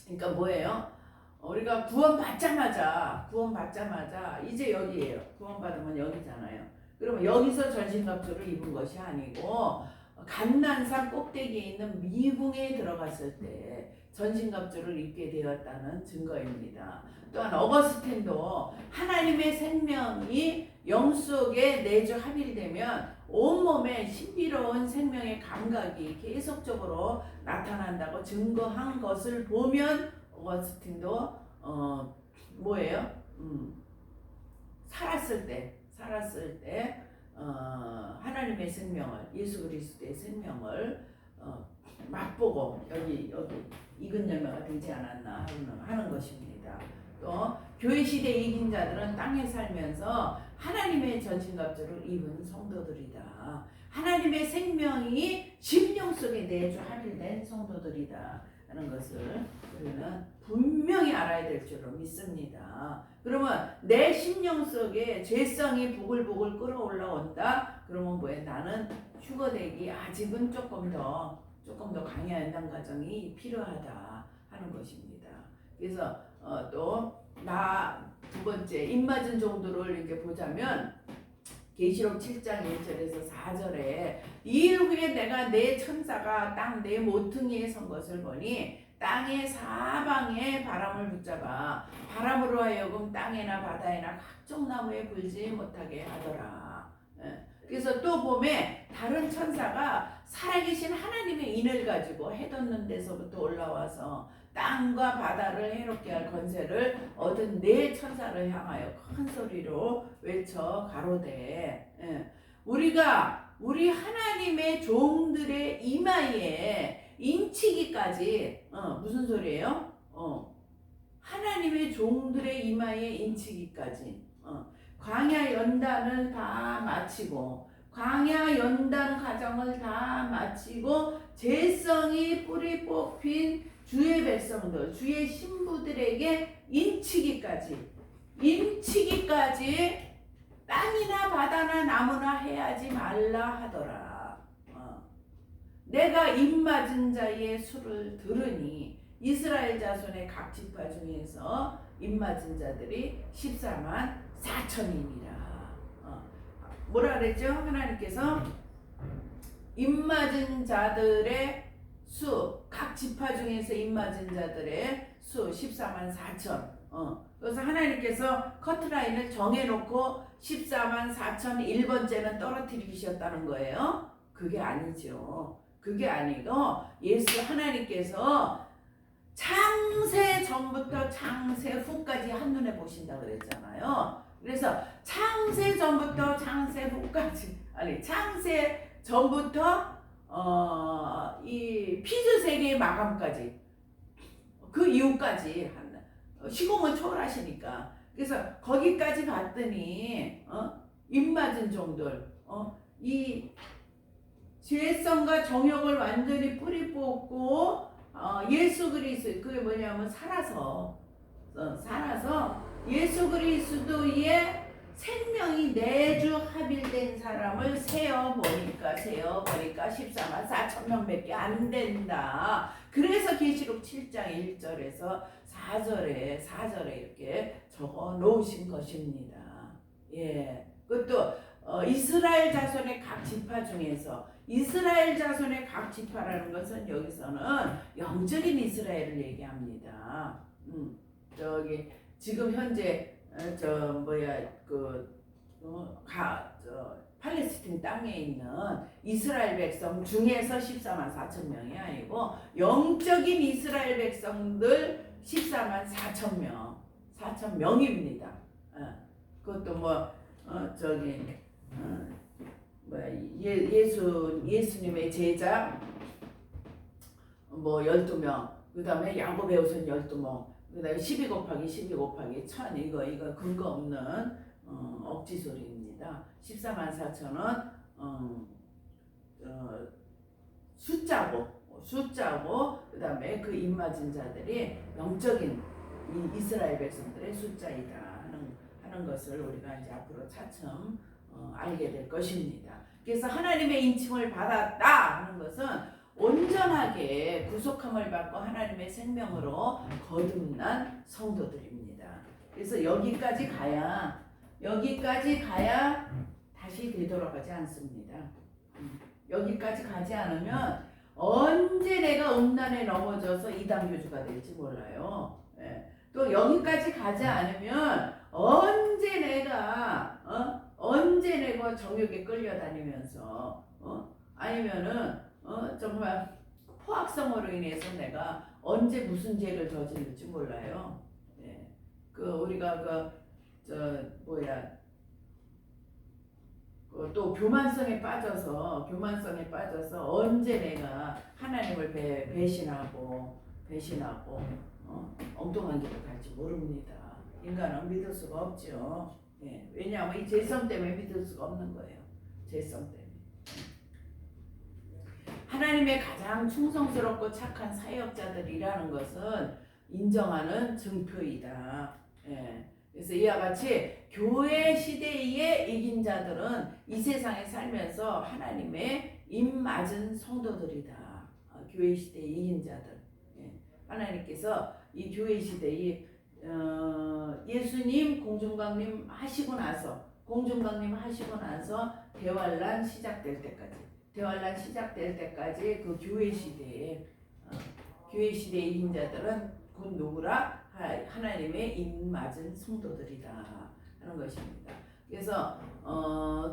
Speaker 1: 그러니까 뭐예요? 우리가 구원받자마자 이제 여기에요. 구원받으면 여기잖아요. 그러면 여기서 전신갑주를 입은 것이 아니고 감난산 꼭대기에 있는 미궁에 들어갔을 때 전신갑주를 입게 되었다는 증거입니다. 또한 어거스틴도 하나님의 생명이 영 속에 내주 합일되면 온몸에 신비로운 생명의 감각이 계속적으로 나타난다고 증거한 것을 보면 어거스틴도 뭐예요? 살았을 때 하나님의 생명을, 예수 그리스도의 생명을 맛보고 여기 익은 열매가 되지 않았나 하는 것입니다. 또 교회 시대 이긴 자들은 땅에 살면서 하나님의 전신갑주를 입은 성도들이다. 하나님의 생명이 심령 속에 내주 합일된 성도들이다 하는 것을 우리는 분명히 알아야 될 줄로 믿습니다. 그러면 내 심령 속에 죄성이 보글보글 끓어올라온다. 그러면 뭐예요? 나는 휴거되기 아직은 조금 더 강해야 한다는 과정이 필요하다 하는 것입니다. 그래서 또 두 번째 입맞은 정도를 이렇게 보자면 계시록 7장 1절에서 4절에 이일 후에 내가 내 천사가 땅 내 모퉁이에 선 것을 보니 땅의 사방에 바람을 붙잡아 바람으로 하여금 땅에나 바다에나 각종 나무에 불지 못하게 하더라. 그래서 또 봄에 다른 천사가 살아계신 하나님의 인을 가지고 해 돋는 데서부터 올라와서 땅과 바다를 해롭게 할 권세를 얻은 네 천사를 향하여 큰 소리로 외쳐 가로되, 우리 하나님의 종들의 이마에 인치기까지 무슨 소리예요? 하나님의 종들의 이마에 인치기까지 광야 연단을 다 마치고 광야 연단 과정을 다 마치고 제성이 뿌리 뽑힌 주의 백성들, 주의 신부들에게 인치기까지 땅이나 바다나 나무나 해하지 말라 하더라. 내가 입맞은 자의 수를 들으니 이스라엘 자손의 각 지파 중에서 입맞은 자들이 14만 4천이니라. 뭐라 그랬죠? 하나님께서 입맞은 자들의 수, 각 지파 중에서 입맞은 자들의 수 14만 4천. 그래서 하나님께서 커트라인을 정해놓고 14만 4천 1번째는 떨어뜨리셨다는 거예요. 그게 아니죠. 그게 아니고 하나님께서 창세 전부터 창세 후까지 한눈에 보신다 그랬잖아요. 그래서 창세 전부터 창세 후까지, 창세 전부터 이 피조 세계의 마감까지, 그 이후까지 시공을 초월하시니까, 그래서 거기까지 봤더니 입맞은 종들, 이 죄성과 정욕을 완전히 뿌리 뽑고 예수 그리스도, 그게 뭐냐면 살아서 예수 그리스도의 생명이 내주 합일된 사람을 세어보니까 14만 4천 명밖에 안 된다. 그래서 계시록 7장 1절에서 4절에 이렇게 적어 놓으신 것입니다. 예. 그것도 이스라엘 자손의 각 지파 중에서, 이스라엘 자손의 각 지파라는 것은 여기서는 영적인 이스라엘을 얘기합니다. 저기 지금 현재 팔레스틴 땅에 있는 이스라엘 백성 중에서 14만 4천 명이 아니고 영적인 이스라엘 백성들 14만 4천 명, 4천 명입니다. 그것도 예수님의 제자 12명, 그 다음에 야곱의 후손 12명, 그 다음에 12 곱하기 12 곱하기 1000, 이거 근거 없는 억지 소리입니다. 14만 4천은 숫자고 그 다음에 그 입맞은 자들이 영적인 이스라엘 백성들의 숫자이다 하는 것을 우리가 이제 앞으로 차츰 알게 될 것입니다. 그래서 하나님의 인침을 받았다 하는 것은 온전하게 구속함을 받고 하나님의 생명으로 거듭난 성도들입니다. 그래서 여기까지 가야 다시 되돌아가지 않습니다. 여기까지 가지 않으면 언제 내가 음란에 넘어져서 이단교주가 될지 몰라요. 예. 또 여기까지 가지 않으면 언제 내가 정욕에 끌려다니면서 아니면은 정말 포악성으로 인해서 내가 언제 무슨 죄를 저지를지 몰라요. 예. 우리가 또 교만성에 빠져서 언제 내가 하나님을 배신하고 엉뚱한 길을 갈지 모릅니다. 인간은 믿을 수가 없죠. 예. 왜냐하면 이 죄성 때문에 믿을 수가 없는 거예요. 죄성 때문에. 하나님의 가장 충성스럽고 착한 사역자들이라는 것은 인정하는 증표이다. 예. 그래서 이와 같이 교회 시대에 이긴 자들은 이 세상에 살면서 하나님의 입맞은 성도들이다. 교회 시대에 이긴 자들. 예. 하나님께서 이 교회 시대에 예수님 공중강림 하시고 나서 대환란 시작될 때까지 그 교회 시대에 이긴 자들은 곧 누구라? 하나님의 입맞은 성도들이다 하는 것입니다. 그래서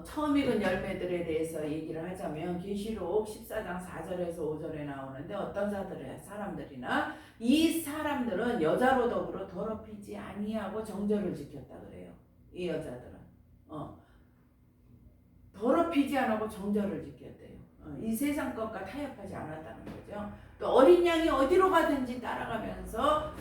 Speaker 1: 처음 익은 열매들에 대해서 얘기를 하자면 계시록 14장 4절에서 5절에 나오는데 어떤 사람들이나 이 사람들은 여자로 더불어 더럽히지 아니하고 정절을 지켰다 그래요. 이 여자들은 더럽히지 않고 정절을 지켰대요. 이 세상 것과 타협하지 않았다는 거죠. 또 어린 양이 어디로 가든지 따라가면서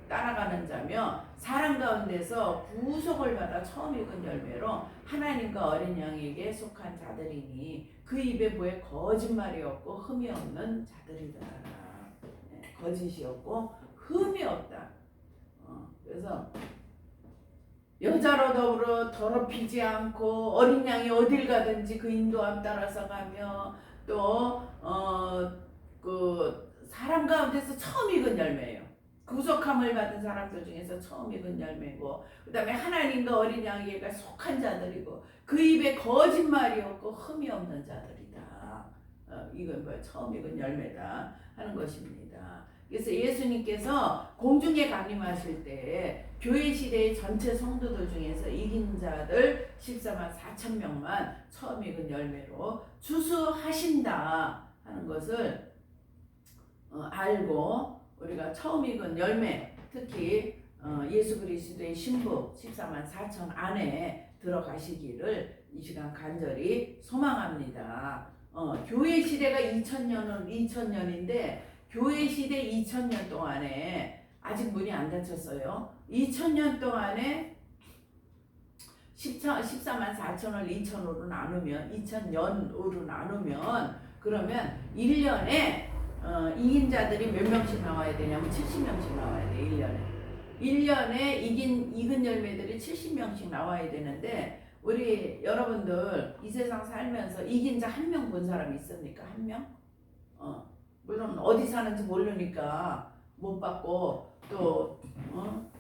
Speaker 1: 따라가는 자며 사람 가운데서 구속을 받아 처음 익은 열매로 하나님과 어린 양에게 속한 자들이니 그 입에 뭐에 거짓말이 없고 흠이 없는 자들이다. 거짓이 없고 흠이 없다. 그래서 여자로 더불어 더럽히지 않고 어린 양이 어딜 가든지 그 인도함 따라서 가며 또 그 사람 가운데서 처음 익은 열매예요. 구속함을 받은 사람들 중에서 처음 익은 열매고 그 다음에 하나님과 어린 양에게 속한 자들이고 그 입에 거짓말이 없고 흠이 없는 자들이다. 이건 뭐야? 처음 익은 열매다 하는 것입니다. 그래서 예수님께서 공중에 강림하실 때 교회 시대의 전체 성도들 중에서 이긴 자들 14만 4천 명만 처음 익은 열매로 주수하신다 하는 것을 알고 우리가 처음 익은 열매, 특히 예수 그리스도의 신부 14만 4천 안에 들어가시기를 이 시간 간절히 소망합니다. 교회 시대가 2000년인데 교회 시대 2000년 동안에 아직 문이 안 닫혔어요. 2000년 동안에 14만 4천을 2000으로 나누면 2000년으로 나누면 그러면 1년에 이긴 자들이 몇 명씩 나와야 되냐면 70명씩 나와야 돼. 1년에 익은 열매들이 70명씩 나와야 되는데 우리 여러분들 이 세상 살면서 이긴 자 한 명 본 사람 있습니까? 한 명? 물론 어디 사는지 모르니까 못 받고 또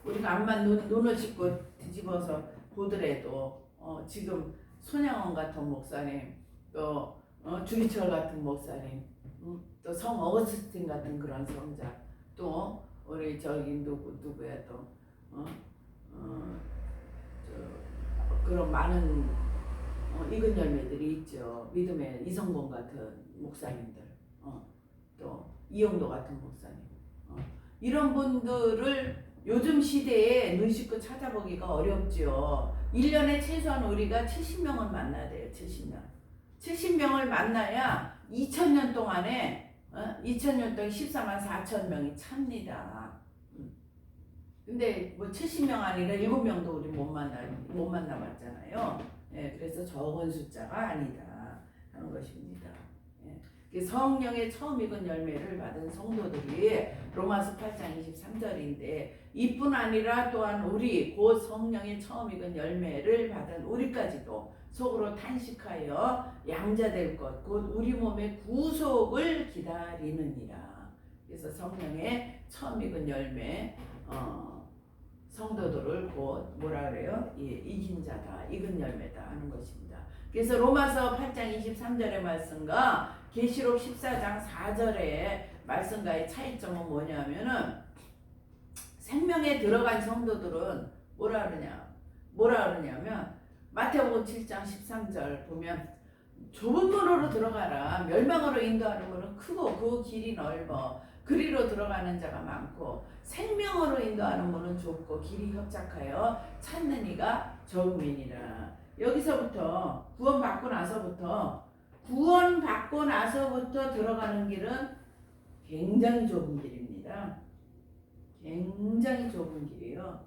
Speaker 1: 우리가 암만 눈을 씻고 뒤집어서 보더라도 지금 손양원 같은 목사님 또 주기철 같은 목사님 또 성 어거스틴 같은 그런 성자 또 우리 저기 누구야 또 그런 많은 익은 열매들이 있죠. 믿음의 이성봉 같은 목사님들 또 이용도 같은 목사님 이런 분들을 요즘 시대에 눈 씻고 찾아보기가 어렵죠. 1년에 최소한 우리가 70명을 만나야 돼요. 70명을 만나야 2000년 동안에 2000년 동안 14만 4천 명이 찹니다. 근데 뭐 70명 아니라 7명도 우리 못 만나봤잖아요. 예, 그래서 적은 숫자가 아니다 하는 것입니다. 예, 성령의 처음 익은 열매를 받은 성도들이 로마서 8장 23절인데 이뿐 아니라 또한 우리 곧 성령의 처음 익은 열매를 받은 우리까지도 속으로 탄식하여 양자될 것 곧 우리 몸의 구속을 기다리느니라. 그래서 성령의 처음 익은 열매 성도들을 곧 뭐라 그래요? 이긴 자다, 익은 열매다 하는 것입니다. 그래서 로마서 8장 23절의 말씀과 계시록 14장 4절의 말씀과의 차이점은 뭐냐면은 생명에 들어간 성도들은 뭐라 그러냐면 마태복음 7장 13절 보면 좁은 문으로 들어가라. 멸망으로 인도하는 문은 크고 그 길이 넓어 그리로 들어가는 자가 많고 생명으로 인도하는 문은 좁고 길이 협착하여 찾는 이가 적음이니라. 여기서부터 구원받고 나서부터 들어가는 길은 굉장히 좁은 길입니다. 굉장히 좁은 길이에요.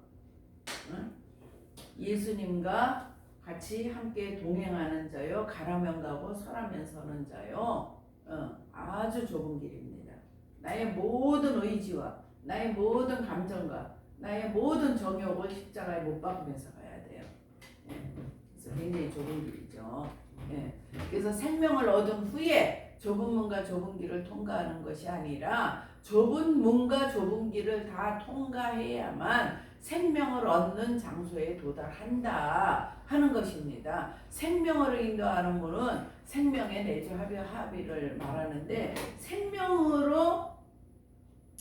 Speaker 1: 예수님과 같이 함께 동행하는 자요, 가라면 가고 서라면 서는 자요, 아주 좁은 길입니다. 나의 모든 의지와 나의 모든 감정과 나의 모든 정욕을 십자가에 못 박으면서 가야 돼요. 그래서 굉장히 좁은 길이죠. 그래서 생명을 얻은 후에 좁은 문과 좁은 길을 통과하는 것이 아니라 좁은 문과 좁은 길을 다 통과해야만 생명을 얻는 장소에 도달한다 하는 것입니다. 생명으로 인도하는 문은 생명의 내주 합의를 말하는데 생명으로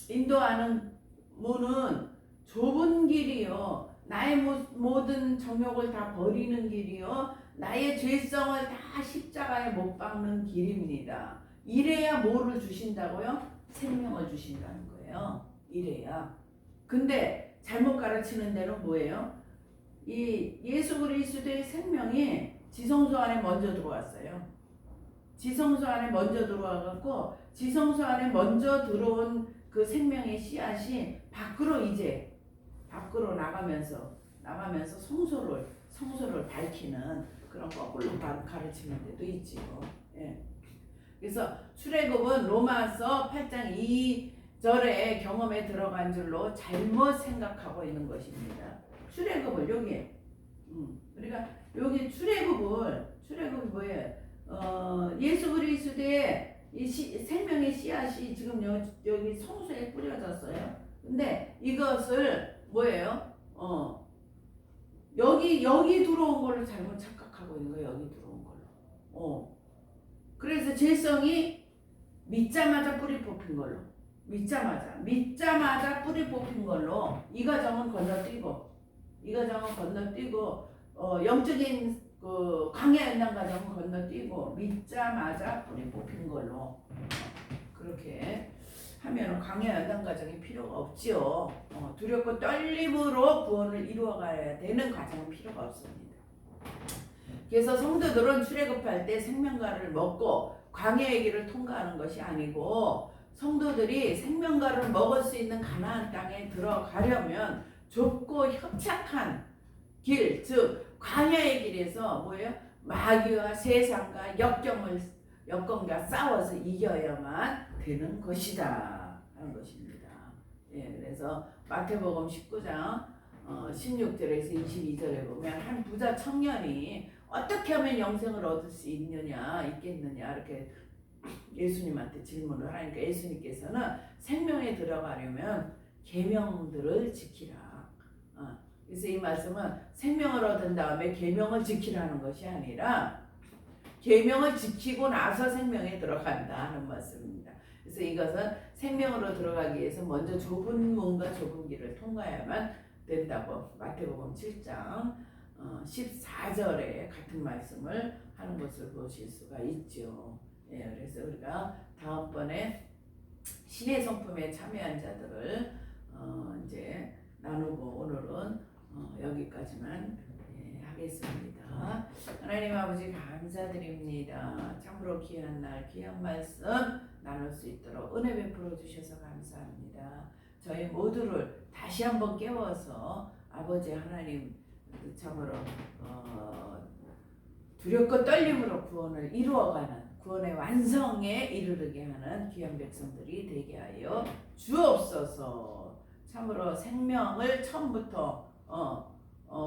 Speaker 1: 인도하는 문은 좁은 길이요. 나의 모든 정욕을 다 버리는 길이요. 나의 죄성을 다 십자가에 못 박는 길입니다. 이래야 뭐를 주신다고요? 생명을 주신다는 거예요. 이래야. 근데 잘못 가르치는 데는 뭐예요? 이 예수 그리스도의 생명이 지성소 안에 먼저 들어왔어요. 지성소 안에 먼저 들어와갖고 지성소 안에 먼저 들어온 그 생명의 씨앗이 밖으로 나가면서 성소를 밝히는 그런 거꾸로 가르치는 데도 있지요. 예. 그래서 출애굽은 로마서 8장 2절의 경험에 들어간 줄로 잘못 생각하고 있는 것입니다. 출애굽을 여기 그러니까 여기 출애굽이 뭐예요? 예수 그리스도의 이 생명의 씨앗이 지금 여기 성소에 뿌려졌어요. 근데 이것을 뭐예요? 여기 들어온 걸로 잘못 착각하고 있는 거예요. 여기 들어온 걸로. 그래서 재성이 믿자마자 뿌리 뽑힌 걸로. 믿자마자 뿌리 뽑힌 걸로 이 과정은 건너뛰고 영적인 그 광야 연단 과정은 건너뛰고 믿자마자 뿌리 뽑힌 걸로 그렇게 하면 광야 연단 과정이 필요가 없지요. 두렵고 떨림으로 구원을 이루어가야 되는 과정은 필요가 없습니다. 그래서 성도들은 출애굽할 때 생명가를 먹고 광야의 길을 통과하는 것이 아니고 성도들이 생명가를 먹을 수 있는 가나안 땅에 들어가려면 좁고 협착한 길, 즉 광야의 길에서 뭐예요? 마귀와 세상과 역경과 싸워서 이겨야만 되는 것이다 하는 것입니다. 예, 그래서 마태복음 19장 16절에서 22절에 보면 한 부자 청년이 어떻게 하면 영생을 얻을 수 있겠느냐 이렇게 예수님한테 질문을 하니까 예수님께서는 생명에 들어가려면 계명들을 지키라. 그래서 이 말씀은 생명을 얻은 다음에 계명을 지키라는 것이 아니라 계명을 지키고 나서 생명에 들어간다 하는 말씀입니다. 그래서 이것은 생명으로 들어가기 위해서 먼저 좁은 문과 좁은 길을 통과해야만 된다고 마태복음 7장 14절에 같은 말씀을 하는 것을 보실 수가 있죠. 예, 그래서 우리가 다음번에 신의 성품에 참여한 자들을 이제 나누고 오늘은 여기까지만 하겠습니다. 하나님 아버지 감사드립니다. 참으로 귀한 날 귀한 말씀 나눌 수 있도록 은혜 베풀어 주셔서 감사합니다. 저희 모두를 다시 한번 깨워서 아버지 하나님 참으로 두렵고 떨림으로 구원을 이루어가는 구원의 완성에 이르게 하는 귀한 백성들이 되게 하여 주옵소서. 참으로 생명을 처음부터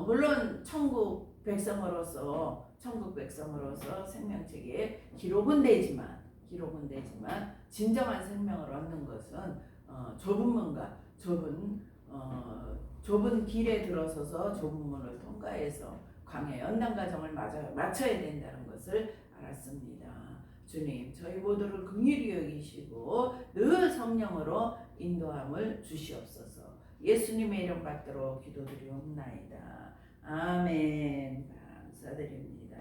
Speaker 1: 물론 천국 백성으로서 생명책에 기록은 되지만 진정한 생명을 얻는 것은 좁은 문과 좁은 길에 들어서서 좁은 문을 통과해서 광야 연단 과정을 마쳐야 된다는 것을 알았습니다. 주님, 저희 모두를 긍휼히 여기시고 늘 성령으로 인도함을 주시옵소서. 예수님의 이름 받들어 기도드리옵나이다. 아멘. 감사드립니다.